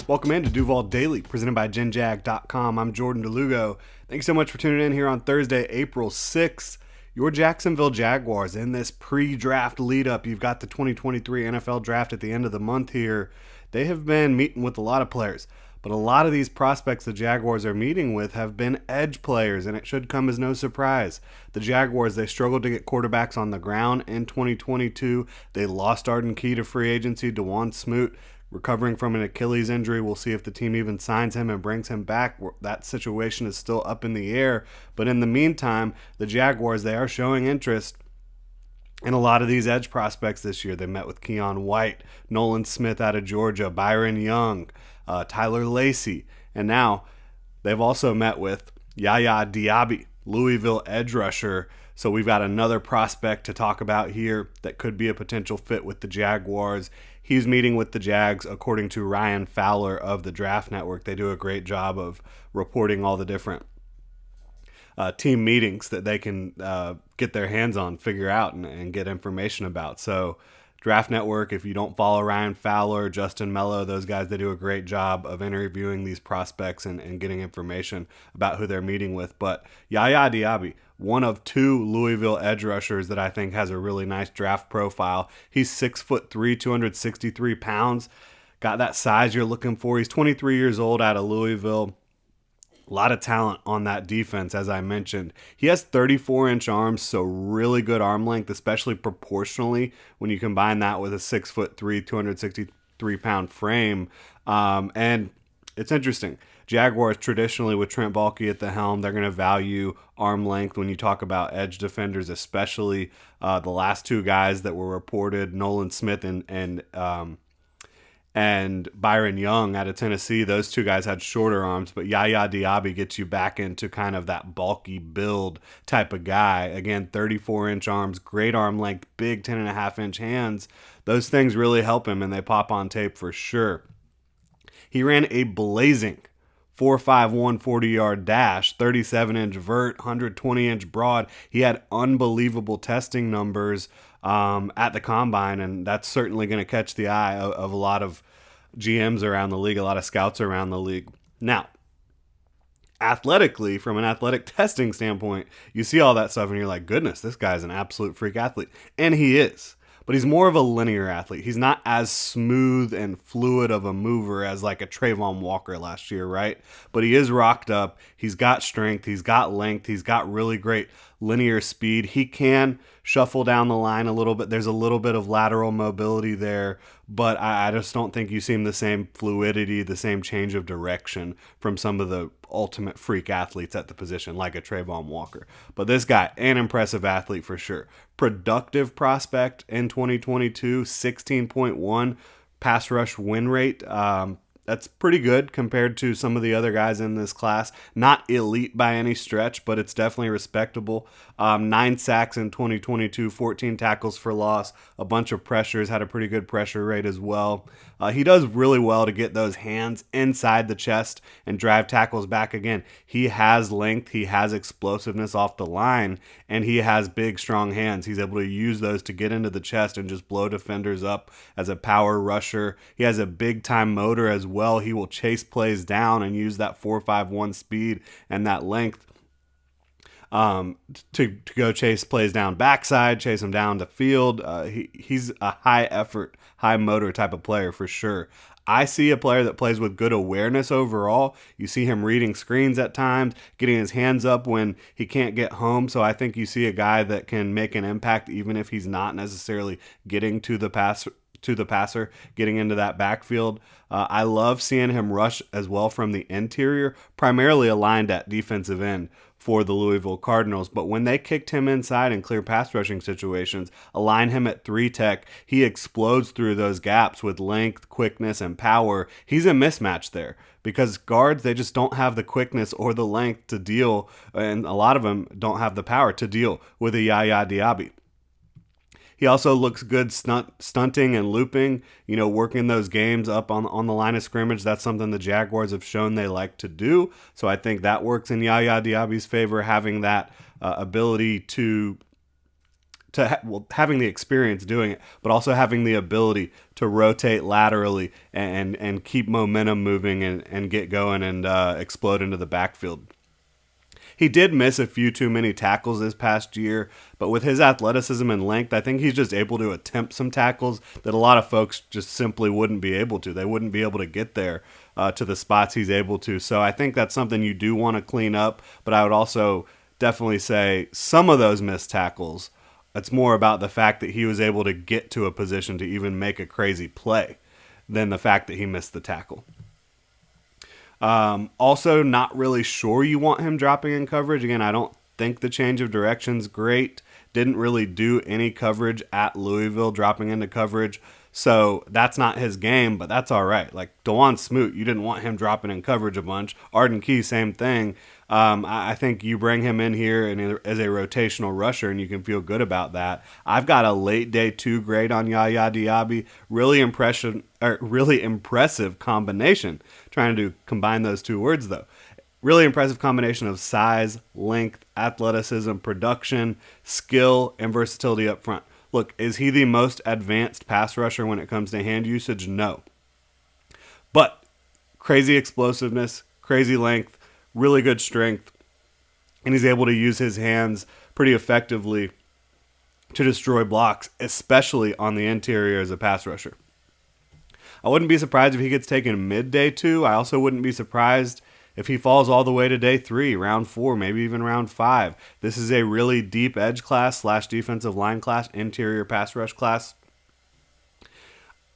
Welcome in to Duval Daily, presented by GenJag.com. I'm Jordan Lugo. Thanks so much for tuning in here on Thursday, April 6th. Your Jacksonville Jaguars in this pre-draft lead-up. You've got the 2023 NFL Draft at the end of the month here. They have been meeting with a lot of players, but a lot of these prospects the Jaguars are meeting with have been edge players, and it should come as no surprise. The Jaguars, they struggled to get quarterbacks on the ground in 2022. They lost Arden Key to free agency. DeJuan Smoot recovering from an Achilles injury. We'll see if the team even signs him and brings him back. That situation is still up in the air. But in the meantime, the Jaguars, they are showing interest in a lot of these edge prospects this year. They met with Keon White, Nolan Smith out of Georgia, Byron Young, Tyler Lacey. And now they've also met with YaYa Diaby, Louisville edge rusher. So we've got another prospect to talk about here that could be a potential fit with the Jaguars. He's meeting with the Jags, according to Ryan Fowler of the Draft Network. They do a great job of reporting all the different team meetings that they can get their hands on, figure out, and get information about. So Draft Network, if you don't follow Ryan Fowler, Justin Mello, those guys, they do a great job of interviewing these prospects and getting information about who they're meeting with. But YaYa Diaby, one of two Louisville edge rushers that I think has a really nice draft profile. He's 6'3", 263 pounds. Got that size you're looking for. He's 23 years old out of Louisville. A lot of talent on that defense, as I mentioned. He has 34-inch arms, so really good arm length, especially proportionally when you combine that with a 6'3", 263-pound frame. And it's interesting. Jaguars traditionally, with Trent Baalke at the helm, they're going to value arm length when you talk about edge defenders, especially the last two guys that were reported, Nolan Smith and Byron Young out of Tennessee. Those two guys had shorter arms, but YaYa Diaby gets you back into kind of that bulky build type of guy. Again, 34-inch arms, great arm length, big 10.5-inch hands. Those things really help him, and they pop on tape for sure. He ran a blazing 4.51 40-yard dash, 37-inch vert, 120-inch broad. He had unbelievable testing numbers at the combine, and that's certainly going to catch the eye of a lot of GMs around the league, a lot of scouts around the league. Now, athletically, from an athletic testing standpoint, you see all that stuff and you're like, goodness, this guy's an absolute freak athlete. And he is. But he's more of a linear athlete. He's not as smooth and fluid of a mover as like a Trayvon Walker last year, right? But he is rocked up. He's got strength. He's got length. He's got really great linear speed. He can shuffle down the line a little bit. There's a little bit of lateral mobility there, but I just don't think you see the same fluidity, the same change of direction from some of the ultimate freak athletes at the position, like a Trayvon Walker. But this guy, an impressive athlete for sure. Productive prospect in 2022, 16.1 pass rush win rate. That's pretty good compared to some of the other guys in this class. Not elite by any stretch, but it's definitely respectable. 9 sacks in 2022, 14 tackles for loss, a bunch of pressures, had a pretty good pressure rate as well. He does really well to get those hands inside the chest and drive tackles back again. He has length, he has explosiveness off the line, and he has big, strong hands. He's able to use those to get into the chest and just blow defenders up as a power rusher. He has a big-time motor as well. He will chase plays down and use that 4.51 speed and that length to go chase plays down backside, chase them down the field. He's a high effort, high motor type of player for sure. I see a player that plays with good awareness overall. You see him reading screens at times, getting his hands up when he can't get home. So I think you see a guy that can make an impact even if he's not necessarily getting to the passer, getting into that backfield. I love seeing him rush as well from the interior, primarily aligned at defensive end for the Louisville Cardinals. But when they kicked him inside in clear pass rushing situations, align him at 3-tech, he explodes through those gaps with length, quickness, and power. He's a mismatch there because guards, they just don't have the quickness or the length to deal, and a lot of them don't have the power to deal with a YaYa Diaby. He also looks good stunting and looping, working those games up on the line of scrimmage. That's something the Jaguars have shown they like to do. So I think that works in YaYa Diaby's favor, having that ability to having the experience doing it, but also having the ability to rotate laterally and keep momentum moving and get going and explode into the backfield. He did miss a few too many tackles this past year, but with his athleticism and length, I think he's just able to attempt some tackles that a lot of folks just simply wouldn't be able to. They wouldn't be able to get there to the spots he's able to. So I think that's something you do want to clean up, but I would also definitely say some of those missed tackles, it's more about the fact that he was able to get to a position to even make a crazy play than the fact that he missed the tackle. Also, not really sure you want him dropping in coverage. Again, I don't think the change of direction's great. Didn't really do any coverage at Louisville, dropping into coverage. So that's not his game, but that's all right. Like DeJuan Smoot, you didn't want him dropping in coverage a bunch. Arden Key, same thing. I think you bring him in here as a rotational rusher, and you can feel good about that. I've got a late day 2 grade on YaYa Diaby. Really impressive combination. Trying to combine those 2 words though. Really impressive combination of size, length, athleticism, production, skill, and versatility up front. Look, is he the most advanced pass rusher when it comes to hand usage? No. But crazy explosiveness, crazy length, really good strength, and he's able to use his hands pretty effectively to destroy blocks, especially on the interior as a pass rusher. I wouldn't be surprised if he gets taken mid-day 2. I also wouldn't be surprised if he falls all the way to day 3, round 4, maybe even round 5. This is a really deep edge class / defensive line class, interior pass rush class.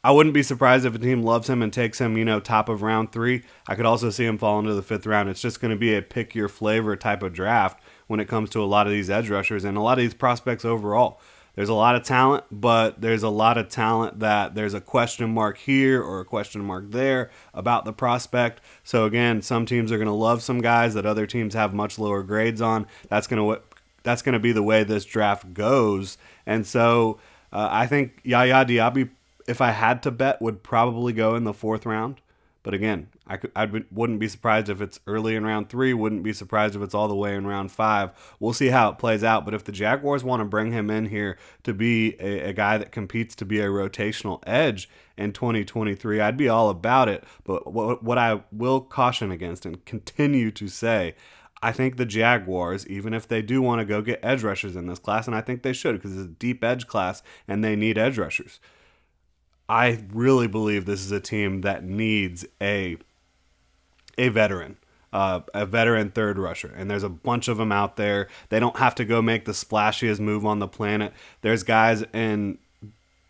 I wouldn't be surprised if a team loves him and takes him, top of round 3. I could also see him fall into the 5th round. It's just going to be a pick your flavor type of draft when it comes to a lot of these edge rushers and a lot of these prospects overall. There's a lot of talent, but there's a lot of talent that there's a question mark here or a question mark there about the prospect. So again, some teams are going to love some guys that other teams have much lower grades on. That's going to be the way this draft goes. And so I think YaYa Diaby, if I had to bet, would probably go in the 4th round. But again, I wouldn't be surprised if it's early in round 3. Wouldn't be surprised if it's all the way in round 5. We'll see how it plays out. But if the Jaguars want to bring him in here to be a guy that competes to be a rotational edge in 2023, I'd be all about it. But what I will caution against and continue to say, I think the Jaguars, even if they do want to go get edge rushers in this class, and I think they should because it's a deep edge class and they need edge rushers, I really believe this is a team that needs a veteran, a veteran third rusher. And there's a bunch of them out there. They don't have to go make the splashiest move on the planet. There's guys in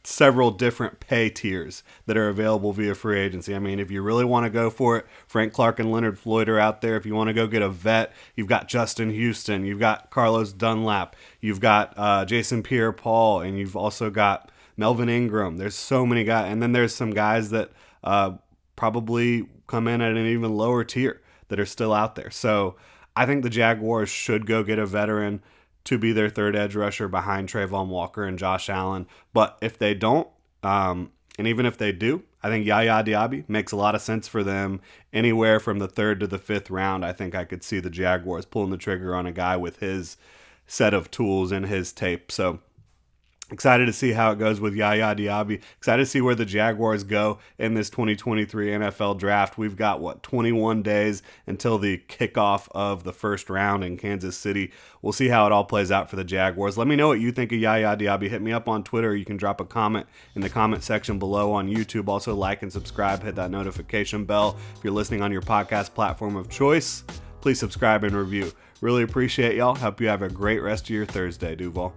several different pay tiers that are available via free agency. I mean, if you really want to go for it, Frank Clark and Leonard Floyd are out there. If you want to go get a vet, you've got Justin Houston, you've got Carlos Dunlap, you've got Jason Pierre-Paul, and you've also got Melvin Ingram. There's so many guys. And then there's some guys that probably come in at an even lower tier that are still out there. So I think the Jaguars should go get a veteran to be their third edge rusher behind Trayvon Walker and Josh Allen. But if they don't, and even if they do, I think YaYa Diaby makes a lot of sense for them. Anywhere from the 3rd to the 5th round, I think I could see the Jaguars pulling the trigger on a guy with his set of tools and his tape. So excited to see how it goes with YaYa Diaby. Excited to see where the Jaguars go in this 2023 NFL draft. We've got, 21 days until the kickoff of the first round in Kansas City. We'll see how it all plays out for the Jaguars. Let me know what you think of YaYa Diaby. Hit me up on Twitter. You can drop a comment in the comment section below on YouTube. Also, like and subscribe. Hit that notification bell. If you're listening on your podcast platform of choice, please subscribe and review. Really appreciate y'all. Hope you have a great rest of your Thursday, Duval.